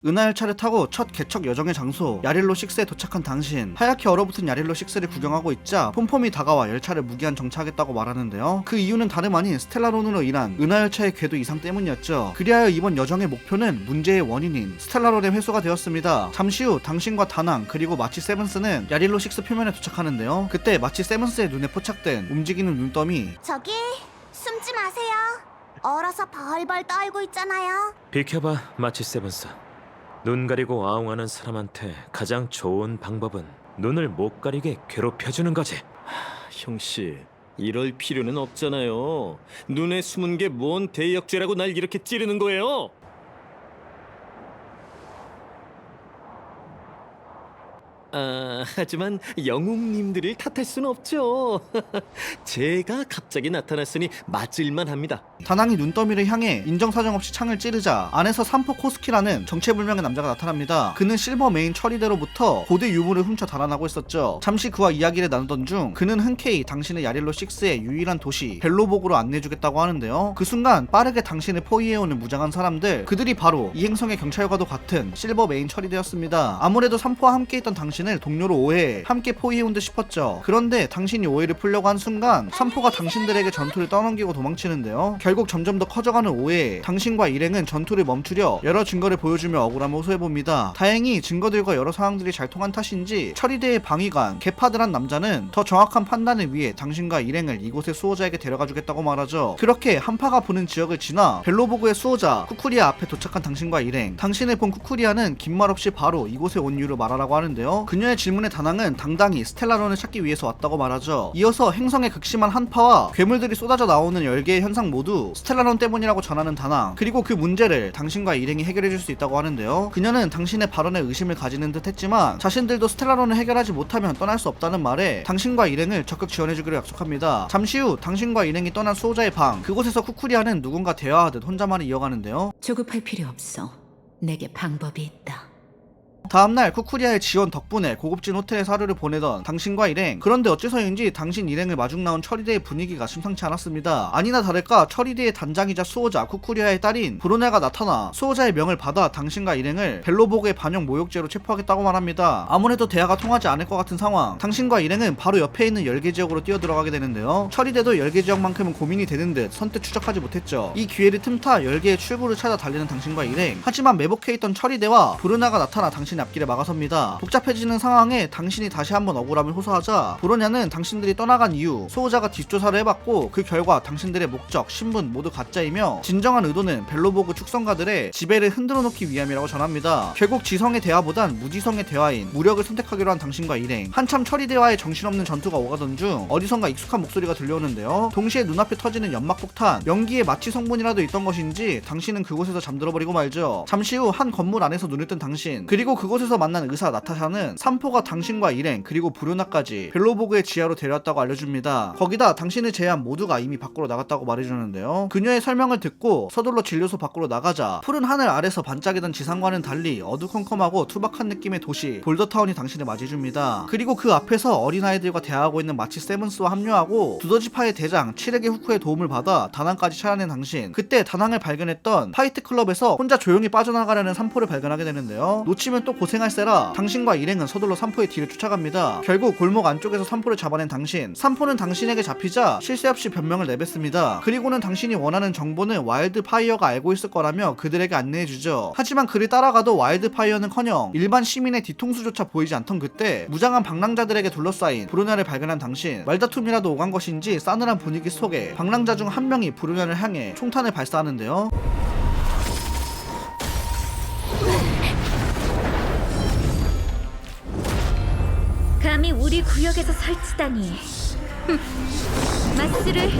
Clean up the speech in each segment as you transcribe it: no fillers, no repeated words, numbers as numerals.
은하열차를 타고 첫 개척 여정의 장소 야릴로 6에 도착한 당신, 하얗게 얼어붙은 야릴로 6를 구경하고 있자 폼폼이 다가와 열차를 무기한 정차하겠다고 말하는데요. 그 이유는 다름 아닌 스텔라론으로 인한 은하열차의 궤도 이상 때문이었죠. 그리하여 이번 여정의 목표는 문제의 원인인 스텔라론의 회수가 되었습니다. 잠시 후 당신과 다낭 그리고 마치 세븐스는 야릴로 6 표면에 도착하는데요. 그때 마치 세븐스의 눈에 포착된 움직이는 눈더미. 저기 숨지 마세요. 얼어서 벌벌 떨고 있잖아요. 비켜봐, 마치 세븐스. 눈 가리고 아웅하는 사람한테 가장 좋은 방법은 눈을 못 가리게 괴롭혀주는 거지. 형씨, 이럴 필요는 없잖아요. 눈에 숨은 게 뭔 대역죄라고 날 이렇게 찌르는 거예요? 하지만 영웅님들을 탓할 순 없죠. 제가 갑자기 나타났으니 맞을만 합니다. 다낭이 눈더미를 향해 인정사정 없이 창을 찌르자 안에서 삼포 코스키라는 정체불명의 남자가 나타납니다. 그는 실버 메인 처리대로부터 고대 유물을 훔쳐 달아나고 있었죠. 잠시 그와 이야기를 나누던 중 그는 흔쾌히 당신의 야릴로 6의 유일한 도시 벨로복으로 안내해주겠다고 하는데요. 그 순간 빠르게 당신을 포위해오는 무장한 사람들, 그들이 바로 이 행성의 경찰과도 같은 실버 메인 처리대였습니다. 아무래도 삼포와 함께 있던 당신을 동료로 오해해 함께 포위해온 듯 싶었죠. 그런데 당신이 오해를 풀려고 한 순간 삼포가 당신들에게 전투를 떠넘기고 도망치는데요. 결국 점점 더 커져가는 오해에 당신과 일행은 전투를 멈추려 여러 증거를 보여주며 억울함을 호소해봅니다. 다행히 증거들과 여러 상황들이 잘 통한 탓인지 처리대의 방위관 게파드란 남자는 더 정확한 판단을 위해 당신과 일행을 이곳의 수호자에게 데려가주겠다고 말하죠. 그렇게 한파가 부는 지역을 지나 벨로보그의 수호자 쿠쿠리아 앞에 도착한 당신과 일행, 당신을 본 쿠쿠리아는 긴 말 없이 바로 이곳에 온 이유를 말하라고 하는데요. 그녀의 질문에 다낭은 당당히 스텔라론을 찾기 위해서 왔다고 말하죠. 이어서 행성의 극심한 한파와 괴물들이 쏟아져 나오는 열개의 현상 모두 스텔라론 때문이라고 전하는 다낭, 그리고 그 문제를 당신과 일행이 해결해줄 수 있다고 하는데요. 그녀는 당신의 발언에 의심을 가지는 듯 했지만 자신들도 스텔라론을 해결하지 못하면 떠날 수 없다는 말에 당신과 일행을 적극 지원해주기로 약속합니다. 잠시 후 당신과 일행이 떠난 수호자의 방, 그곳에서 쿠쿠리아는 누군가 대화하듯 혼자만을 이어가는데요. 조급할 필요 없어. 내게 방법이 있다. 다음날 쿠쿠리아의 지원 덕분에 고급진 호텔에서 하루를 보내던 당신과 일행, 그런데 어째서인지 당신 일행을 마중 나온 처리대의 분위기가 심상치 않았습니다. 아니나 다를까 처리대의 단장이자 수호자 쿠쿠리아의 딸인 브로네가 나타나 수호자의 명을 받아 당신과 일행을 벨로보그의 반역 모욕죄로 체포하겠다고 말합니다. 아무래도 대화가 통하지 않을 것 같은 상황, 당신과 일행은 바로 옆에 있는 열개 지역으로 뛰어들어가게 되는데요. 처리대도 열개 지역만큼은 고민이 되는 듯 선뜻 추적하지 못했죠. 이 기회를 틈타 열개의 출구를 찾아 달리는 당신과 일행, 하지만 매복해있던 처리대와 브로네가 나타나 당신의 앞길에 막아섭니다. 복잡해지는 상황에 당신이 다시 한번 억울함을 호소하자 브로냐는 당신들이 떠나간 이유, 수호자가 뒷조사를 해봤고 그 결과 당신들의 목적, 신분 모두 가짜이며 진정한 의도는 벨로보그 축성가들의 지배를 흔들어 놓기 위함이라고 전합니다. 결국 지성의 대화보단 무지성의 대화인 무력을 선택하기로 한 당신과 일행, 한참 처리대와의 정신없는 전투가 오가던 중 어디선가 익숙한 목소리가 들려오는데요. 동시에 눈앞에 터지는 연막폭탄, 연기에 마취 성분이라도 있던 것인지 당신은 그곳에서 잠들어버리고 말죠. 잠시 후 한 건물 안에서 눈을 뜬 당신, 그리고 그곳에서 만난 의사 나타샤는 삼포가 당신과 일행 그리고 브루나까지 벨로보그의 지하로 데려왔다고 알려줍니다. 거기다 당신을 제외한 모두가 이미 밖으로 나갔다고 말해주는데요. 그녀의 설명을 듣고 서둘러 진료소 밖으로 나가자 푸른 하늘 아래서 반짝이던 지상과는 달리 어두컴컴하고 투박한 느낌의 도시 볼더타운이 당신을 맞이해줍니다. 그리고 그 앞에서 어린아이들과 대화하고 있는 마치 세븐스와 합류하고 두더지파의 대장 치레게 후크의 도움을 받아 다낭까지 찾아낸 당신, 그때 다낭을 발견했던 파이트클럽에서 혼자 조용히 빠져나가려는 삼포를 발견하게 되는데요. 놓치면 또 고생할 세라 당신과 일행은 서둘러 삼포의 뒤를 쫓아갑니다. 결국 골목 안쪽에서 삼포를 잡아낸 당신, 삼포는 당신에게 잡히자 쉴 새 없이 변명을 내뱉습니다. 그리고는 당신이 원하는 정보는 와일드파이어가 알고 있을 거라며 그들에게 안내해주죠. 하지만 그를 따라가도 와일드파이어는커녕 일반 시민의 뒤통수조차 보이지 않던 그때 무장한 방랑자들에게 둘러싸인 브루냐를 발견한 당신, 말다툼이라도 오간 것인지 싸늘한 분위기 속에 방랑자 중 한 명이 브루냐를 향해 총탄을 발사하는데요. 감히 우리 구역에서 설치다니. 마스를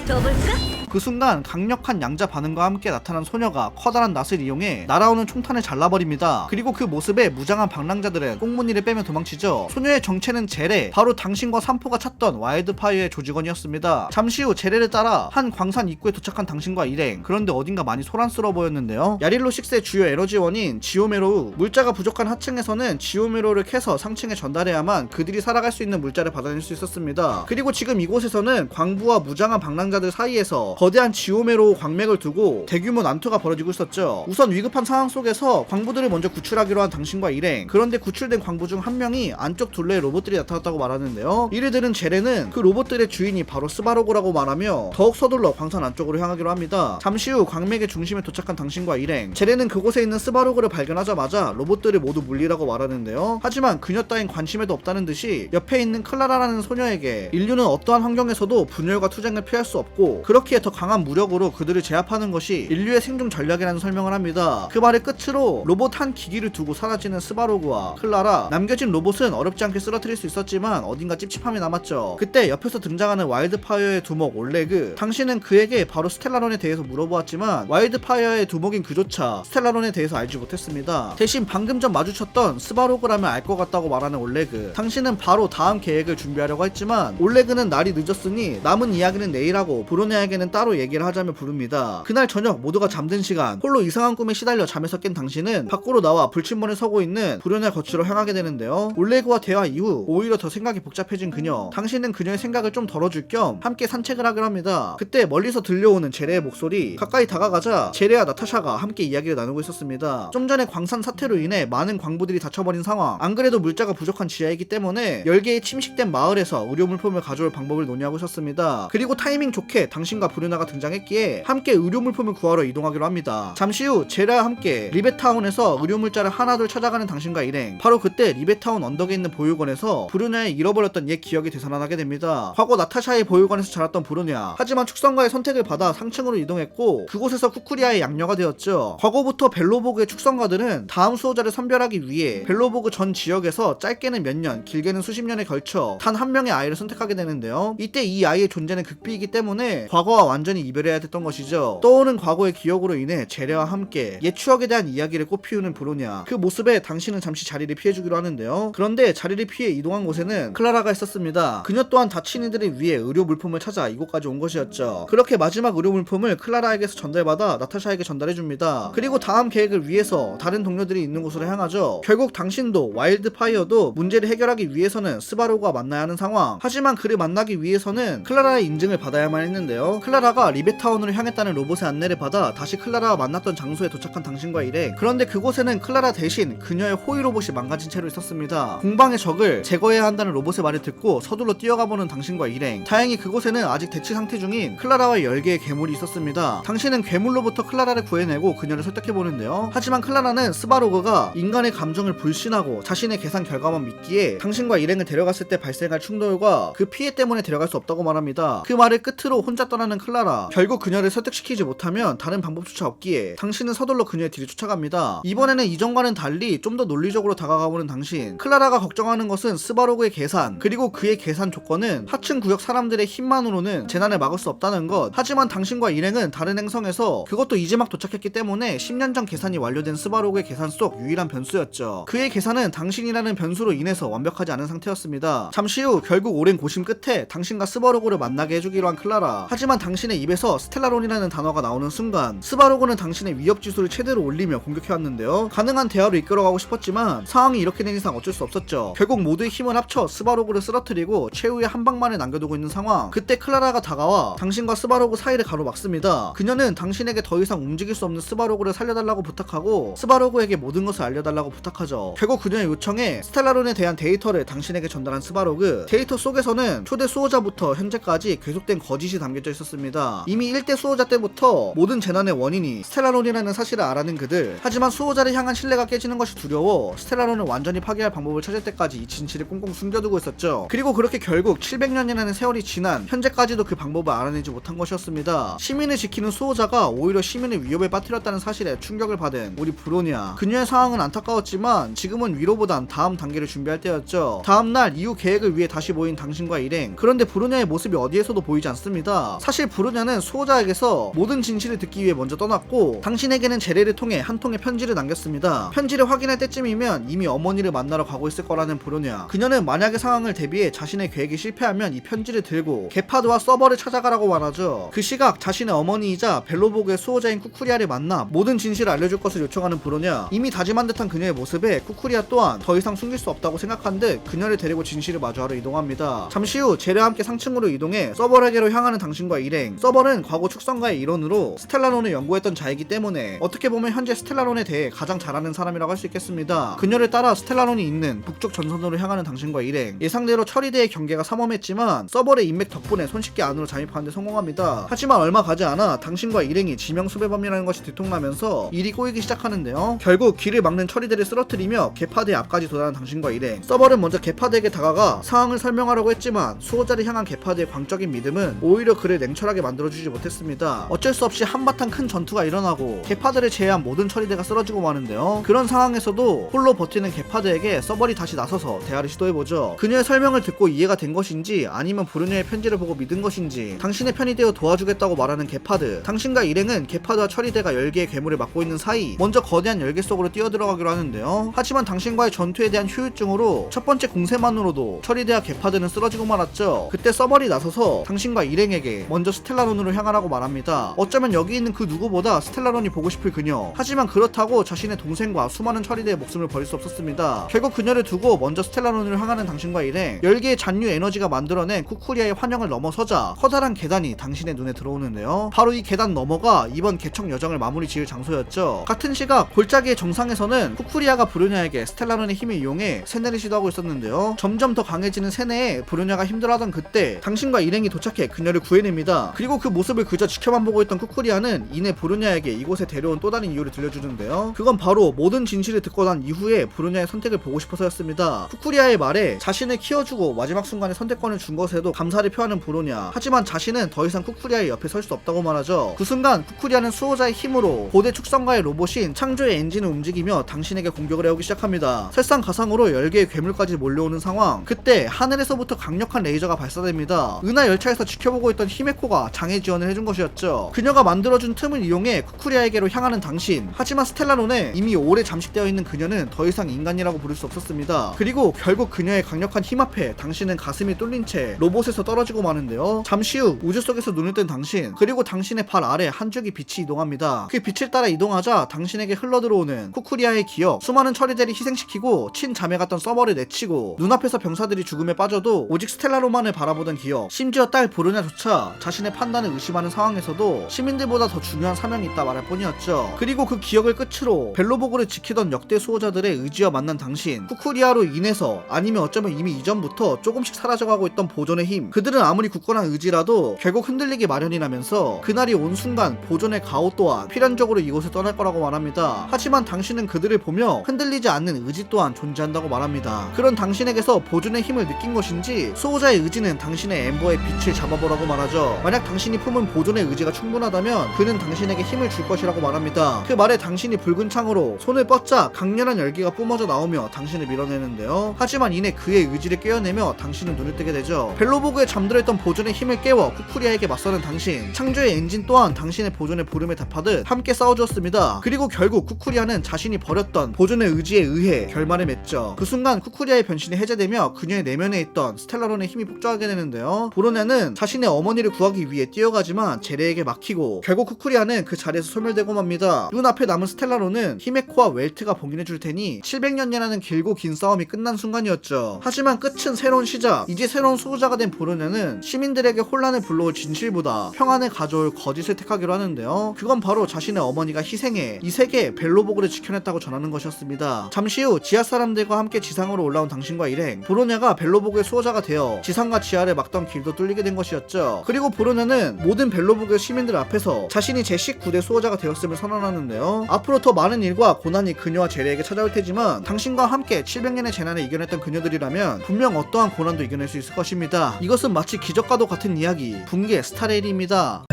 둬볼까? 그 순간 강력한 양자 반응과 함께 나타난 소녀가 커다란 낫을 이용해 날아오는 총탄을 잘라버립니다. 그리고 그 모습에 무장한 방랑자들은 꽁무니를 빼며 도망치죠. 소녀의 정체는 제레, 바로 당신과 삼포가 찾던 와일드파이어의 조직원이었습니다. 잠시 후 제레를 따라 한 광산 입구에 도착한 당신과 일행, 그런데 어딘가 많이 소란스러워 보였는데요. 야릴로 6의 주요 에너지원인 지오메로, 물자가 부족한 하층에서는 지오메로를 캐서 상층에 전달해야만 그들이 살아갈 수 있는 물자를 받아낼 수 있었습니다. 그리고 지금 이곳에서는 광부와 무장한 방랑자들 사이에서 거대한 지오메로 광맥을 두고 대규모 난투가 벌어지고 있었죠. 우선 위급한 상황 속에서 광부들을 먼저 구출하기로 한 당신과 일행. 그런데 구출된 광부 중 한 명이 안쪽 둘레에 로봇들이 나타났다고 말하는데요. 이를 들은 제레는 그 로봇들의 주인이 바로 스바로그라고 말하며 더욱 서둘러 광산 안쪽으로 향하기로 합니다. 잠시 후 광맥의 중심에 도착한 당신과 일행. 제레는 그곳에 있는 스바로그를 발견하자마자 로봇들을 모두 물리라고 말하는데요. 하지만 그녀 따윈 관심에도 없다는 듯이 옆에 있는 클라라라는 소녀에게 인류는 어떠한 환경에서도 분열과 투쟁을 피할 수 없고 그렇기에 더 강한 무력으로 그들을 제압하는 것이 인류의 생존 전략이라는 설명을 합니다. 그 말의 끝으로 로봇 한 기기를 두고 사라지는 스바로그와 클라라. 남겨진 로봇은 어렵지 않게 쓰러뜨릴 수 있었지만 어딘가 찝찝함이 남았죠. 그때 옆에서 등장하는 와일드파이어의 두목 올레그. 당신은 그에게 바로 스텔라론에 대해서 물어보았지만 와일드파이어의 두목인 그조차 스텔라론에 대해서 알지 못했습니다. 대신 방금 전 마주쳤던 스바로그라면 알 것 같다고 말하는 올레그. 당신은 바로 다음 계획을 준비하려고 했지만 올레그는 날이 늦었으니 남은 이야기는 내일 하고 브로네에게는 따로 얘기를 하자며 부릅니다. 그날 저녁 모두가 잠든 시간, 홀로 이상한 꿈에 시달려 잠에서 깬 당신은 밖으로 나와 불침번에 서고 있는 브로네 거치로 향하게 되는데요. 올레그와 대화 이후 오히려 더 생각이 복잡해진 그녀. 당신은 그녀의 생각을 좀 덜어줄 겸 함께 산책을 하기로 합니다. 그때 멀리서 들려오는 제레의 목소리. 가까이 다가가자 제레와 나타샤가 함께 이야기를 나누고 있었습니다. 좀 전에 광산 사태로 인해 많은 광부들이 다쳐버린 상황. 안 그래도 물자가 부족한 지하이기 때문에 10개의 침식된 마을에서 의료물품을 가져올 방법을 논의하고 있었습니다. 그리고 타이밍 좋게 당신과 브루나가 등장했기에 함께 의료물품을 구하러 이동하기로 합니다. 잠시 후 제레와 함께 리베타운에서 의료물자를 하나둘 찾아가는 당신과 일행. 바로 그때 리베타운 언덕에 있는 보육원에서 브루냐의 잃어버렸던 옛 기억이 되살아나게 됩니다. 과거 나타샤의 보육원에서 자랐던 브루냐. 하지만 축성가의 선택을 받아 상층으로 이동했고 그곳에서 쿠쿠리아의 양녀가 되었죠. 과거부터 벨로보그의 축성가들은 다음 수호자를 선별하기 위해 벨로보그 전 지역에서 짧게는 몇 년, 길게는 수십 년에 걸쳐 단 한 명의 아이를 선택하게 되는데요. 이때 이 아이의 존재는 극비이기 때문에 과거와 완전히 이별해야 됐던 것이죠. 떠오른 과거의 기억으로 인해 제레와 함께 옛 추억에 대한 이야기를 꽃피우는 브로냐. 그 모습에 당신은 잠시 자리를 피해주기로 하는데요. 그런데 자리를 피해 이동한 곳에는 클라라가 있었습니다. 그녀 또한 다친 이들을 위해 의료 물품을 찾아 이곳까지 온 것이었죠. 그렇게 마지막 의료 물품을 클라라에게서 전달받아 나타샤에게 전달해줍니다. 그리고 다음 계획을 위해서 다른 동료들이 있는 곳으로 향하죠. 결국 당신도 와일드파이어도 문제를 해결하기 위해서는 스바로그와 만나야 하는 상황. 하지만 그를 만나기 위해서는 클라라의 인증을 받아야만 했는데요. 클라라가 리베타운으로 향했다는 로봇의 안내를 받아 다시 클라라와 만났던 장소에 도착한 당신과 일행. 그런데 그곳에는 클라라 대신 그녀의 호위 로봇이 망가진 채로 있었습니다. 공방의 적을 제거해야 한다는 로봇의 말을 듣고 서둘러 뛰어가보는 당신과 일행. 다행히 그곳에는 아직 대치 상태 중인 클라라와 10개의 괴물이 있었습니다. 당신은 괴물로부터 클라라를 구해내고 그녀를 설득해보는데요. 하지만 클라라는 스바로그가 인간의 감정을 불신하고 자신의 계산 결과만 믿기에 당신과 일행을 데려갔을 때 발생할 충돌과 그 피해 때문에 데려갈 수 없다고 말합니다. 그 말을 끝으로 혼자 떠나는 클라라. 결국 그녀를 설득시키지 못하면 다른 방법조차 없기에 당신은 서둘러 그녀의 뒤를 쫓아갑니다. 이번에는 이전과는 달리 좀 더 논리적으로 다가가보는 당신. 클라라가 걱정하는 것은 스바로그의 계산, 그리고 그의 계산 조건은 하층 구역 사람들의 힘만으로는 재난을 막을 수 없다는 것. 하지만 당신과 일행은 다른 행성에서 그것도 이제 막 도착했기 때문에 10년 전 계산이 완료된 스바로그의 계산 속 유일한 변수였죠. 그의 계산은 당신이라는 변수로 인해서 완벽하지 않은 상태였습니다. 잠시 후 결국 오랜 고심 끝에 당신과 스바로그를 만나게 해주기로 한 클라라. 하지만 당신의 입에서 스텔라론이라는 단어가 나오는 순간 스바로그는 당신의 위협 지수를 최대로 올리며 공격해왔는데요. 가능한 대화로 이끌어가고 싶었지만 상황이 이렇게 된 이상 어쩔 수 없었죠. 결국 모두의 힘을 합쳐 스바로그를 쓰러뜨리고 최후의 한 방만을 남겨두고 있는 상황. 그때 클라라가 다가와 당신과 스바로그 사이를 가로막습니다. 그녀는 당신에게 더 이상 움직일 수 없는 스바로그를 살려달라고 부탁하고 스바로그에게 모든 것을 알려달라고 부탁하죠. 결국 그녀의 요청에 스텔라론에 대한 데이터를 당신에게 전달한 스바로그. 데이터 속에서는 초대 수호자부터 현재까지 계속된 거짓이 담겨져 있었습니다. 이미 1대 수호자 때부터 모든 재난의 원인이 스텔라론이라는 사실을 알아낸 그들. 하지만 수호자를 향한 신뢰가 깨지는 것이 두려워 스텔라론을 완전히 파괴할 방법을 찾을 때까지 이 진실을 꽁꽁 숨겨두고 있었죠. 그리고 그렇게 결국 700년이라는 세월이 지난 현재까지도 그 방법을 알아내지 못한 것이었습니다. 시민을 지키는 수호자가 오히려 시민을 위협에 빠뜨렸다는 사실에 충격을 받은 우리 브로냐. 그녀의 상황은 안타까웠지만 지금은 위로보단 다음 단계를 준비할 때였죠. 다음날 이후 계획을 위해 다시 모인 당신과 일행. 그런데 브로냐의 모습이 어디에서도 보이지 않습니다. 사실 브로냐는 수호자에게서 모든 진실을 듣기 위해 먼저 떠났고 당신에게는 제레를 통해 한 통의 편지를 남겼습니다. 편지를 확인할 때쯤이면 이미 어머니를 만나러 가고 있을 거라는 브로냐. 그녀는 만약의 상황을 대비해 자신의 계획이 실패하면 이 편지를 들고 게파드와 서버를 찾아가라고 말하죠. 그 시각 자신의 어머니이자 벨로보그의 수호자인 쿠쿠리아를 만나 모든 진실을 알려줄 것을 요청하는 브로냐. 이미 다짐한 듯한 그녀의 모습에 쿠쿠리아 또한 더 이상 숨길 수 없다고 생각한 듯 그녀를 데리고 진실을 마주하러 이동합니다. 잠시 후 제레와 함께 상층으로 이동해 서버에게로 향하는 당신과 일행. 일행. 서벌은 과거 축성가의 일원으로 스텔라론을 연구했던 자이기 때문에 어떻게 보면 현재 스텔라론에 대해 가장 잘 아는 사람이라고 할 수 있겠습니다. 그녀를 따라 스텔라론이 있는 북쪽 전선으로 향하는 당신과 일행. 예상대로 처리대의 경계가 삼엄했지만 서벌의 인맥 덕분에 손쉽게 안으로 잠입하는 데 성공합니다. 하지만 얼마 가지 않아 당신과 일행이 지명수배범이라는 것이 들통나면서 일이 꼬이기 시작하는데요. 결국 길을 막는 처리대를 쓰러뜨리며 개파대 앞까지 도달한 당신과 일행. 서벌은 먼저 개파대에게 다가가 상황을 설명하려고 했지만 수호자를 향한 개파대의 광적인 믿음은 오히려 그를 냉철하게 만들어주지 못했습니다. 어쩔 수 없이 한바탕 큰 전투가 일어나고 개파들을 제외한 모든 처리대가 쓰러지고 마는데요. 그런 상황에서도 홀로 버티는 개파대에게 서벌이 다시 나서서 대화를 시도해보죠. 그녀의 설명을 듣고 이해가 된 것인지 아니면 브루녀의 편지를 보고 믿은 것인지 당신의 편이 되어 도와주겠다고 말하는 개파드. 당신과 일행은 개파드와 처리대가 열개의 괴물을 막고 있는 사이 먼저 거대한 열개 속으로 뛰어들어가기로 하는데요. 하지만 당신과의 전투에 대한 후유증으로 첫 번째 공세만으로도 처리대와 개파드는 쓰러지고 말았죠. 그때 서벌이 나서서 당신과 일행에게 먼저 스텔라론으로 향하라고 말합니다. 어쩌면 여기 있는 그 누구보다 스텔라론이 보고 싶을 그녀. 하지만 그렇다고 자신의 동생과 수많은 처리대의 목숨을 버릴 수 없었습니다. 결국 그녀를 두고 먼저 스텔라론으로 향하는 당신과 일행. 10개의 잔류 에너지가 만들어낸 쿠쿠리아의 환영을 넘어서자 커다란 계단이 당신의 눈에 들어오는데요. 바로 이 계단 너머가 이번 개척 여정을 마무리 지을 장소였죠. 같은 시각 골짜기의 정상에서는 쿠쿠리아가 브루냐에게 스텔라론의 힘을 이용해 세뇌를 시도하고 있었는데요. 점점 더 강해지는 세뇌에 브루냐가 힘들어하던 그때 당신과 일행이 도착해 그녀를 구해냅니다. 그리고 그 모습을 그저 지켜만 보고 있던 쿠쿠리아는 이내 브루냐에게 이곳에 데려온 또 다른 이유를 들려주는데요. 그건 바로 모든 진실을 듣고 난 이후에 브루냐의 선택을 보고 싶어서였습니다. 쿠쿠리아의 말에 자신을 키워주고 마지막 순간에 선택권을 준 것에도 감사를 표하는 브루냐. 하지만 자신은 더 이상 쿠쿠리아의 옆에 설 수 없다고 말하죠. 그 순간 쿠쿠리아는 수호자의 힘으로 고대 축성가의 로봇인 창조의 엔진을 움직이며 당신에게 공격을 해오기 시작합니다. 설상가상으로 10개의 괴물까지 몰려오는 상황. 그때 하늘에서부터 강력한 레이저가 발사됩니다. 은하 열차에서 지켜보고 있던 히메코가 장애 지원을 해준 것이었죠. 그녀가 만들어준 틈을 이용해 쿠쿠리아에게로 향하는 당신. 하지만 스텔라론에 이미 오래 잠식되어 있는 그녀는 더 이상 인간이라고 부를 수 없었습니다. 그리고 결국 그녀의 강력한 힘 앞에 당신은 가슴이 뚫린 채 로봇에서 떨어지고 마는데요. 잠시 후 우주 속에서 눈을 뜬 당신. 그리고 당신의 발 아래 한 줄기 빛이 이동합니다. 그 빛을 따라 이동하자 당신에게 흘러들어오는 쿠쿠리아의 기억. 수많은 처리대를 희생시키고 친자매 같던 서버를 내치고 눈앞에서 병사들이 죽음에 빠져도 오직 스텔라론만을 바라보던 기억. 심지어 딸 브루냐조차 자신의 판단을 의심하는 상황에서도 시민들보다 더 중요한 사명이 있다 말할 뿐이었죠. 그리고 그 기억을 끝으로 벨로보그를 지키던 역대 수호자들의 의지와 만난 당신. 쿠쿠리아로 인해서 아니면 어쩌면 이미 이전부터 조금씩 사라져가고 있던 보존의 힘. 그들은 아무리 굳건한 의지라도 결국 흔들리기 마련이라면서 그날이 온 순간 보존의 가오 또한 필연적으로 이곳을 떠날 거라고 말합니다. 하지만 당신은 그들을 보며 흔들리지 않는 의지 또한 존재한다고 말합니다. 그런 당신에게서 보존의 힘을 느낀 것인지 수호자의 의지는 당신의 엠버의 빛을 잡아보라고 말하죠. 만약 당신이 품은 보존의 의지가 충분하다면 그는 당신에게 힘을 줄 것이라고 말합니다. 그 말에 당신이 붉은 창으로 손을 뻗자 강렬한 열기가 뿜어져 나오며 당신을 밀어내는데요. 하지만 이내 그의 의지를 깨어내며 당신은 눈을 뜨게 되죠. 벨로보그에 잠들어있던 보존의 힘을 깨워 쿠쿠리아에게 맞서는 당신. 창조의 엔진 또한 당신의 보존의 부름에 답하듯 함께 싸워주었습니다. 그리고 결국 쿠쿠리아는 자신이 버렸던 보존의 의지에 의해 결말을 맺죠. 그 순간 쿠쿠리아의 변신이 해제되며 그녀의 내면에 있던 스텔라론의 힘이 폭주하게 되는데요. 브루냐는 자신의 어머니를 구하기 위해 뛰어가지만 제레에게 막히고 결국 쿠쿠리아는 그 자리에서 소멸되고 맙니다. 눈앞에 남은 스텔라론은 히메코와 웰트가 봉인해줄 테니 700년이라는 길고 긴 싸움이 끝난 순간이었죠. 하지만 끝은 새로운 시작. 이제 새로운 수호자가 된 브루냐는 시민들에게 혼란을 불러올 진실보다 평안을 가져올 거짓을 택하기로 하는데요. 그건 바로 자신의 어머니가 희생해 이 세계 벨로보그를 지켜냈다고 전하는 것이었습니다. 잠시 후 지하 사람들과 함께 지상으로 올라온 당신과 일행. 브루냐가 벨로보그의 수호자가 되어 지상과 지하를 막던 길도 뚫리게 된 것이었죠. 그리고 브루냐는 모든 벨로보그의 시민들 앞에서 자신이 제19대 수호자가 되었음을 선언하는데요. 앞으로 더 많은 일과 고난이 그녀와 제레에게 찾아올 테지만 당신과 함께 700년의 재난을 이겨냈던 그녀들이라면 분명 어떠한 고난도 이겨낼 수 있을 것입니다. 이것은 마치 기적과도 같은 이야기, 붕괴 스타레일입니다.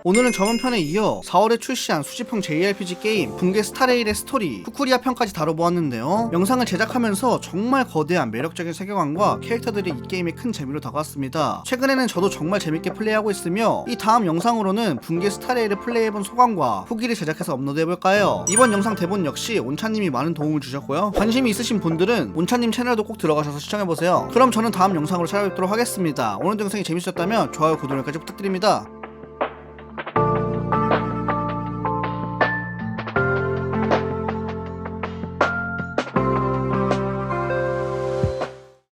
오늘은 저번편에 이어 4월에 출시한 수집형 JRPG 게임 붕괴 스타레일의 스토리 쿠쿠리아 편까지 다뤄보았는데요. 영상을 제작하면서 정말 거대한 매력적인 세계관과 캐릭터들이 이 게임에 큰 재미로 다가왔습니다. 최근에는 저도 정말 재밌게 플레이하고 있으며 이 다음 영상으로는 붕괴 스타레일을 플레이해본 소감과 후기를 제작해서 업로드해볼까요. 이번 영상 대본 역시 온차님이 많은 도움을 주셨고요. 관심이 있으신 분들은 온차님 채널도 꼭 들어가셔서 시청해보세요. 그럼 저는 다음 영상으로 찾아뵙도록 하겠습니다. 오늘 영상이 재밌으셨다면 좋아요, 구독까지 부탁드립니다.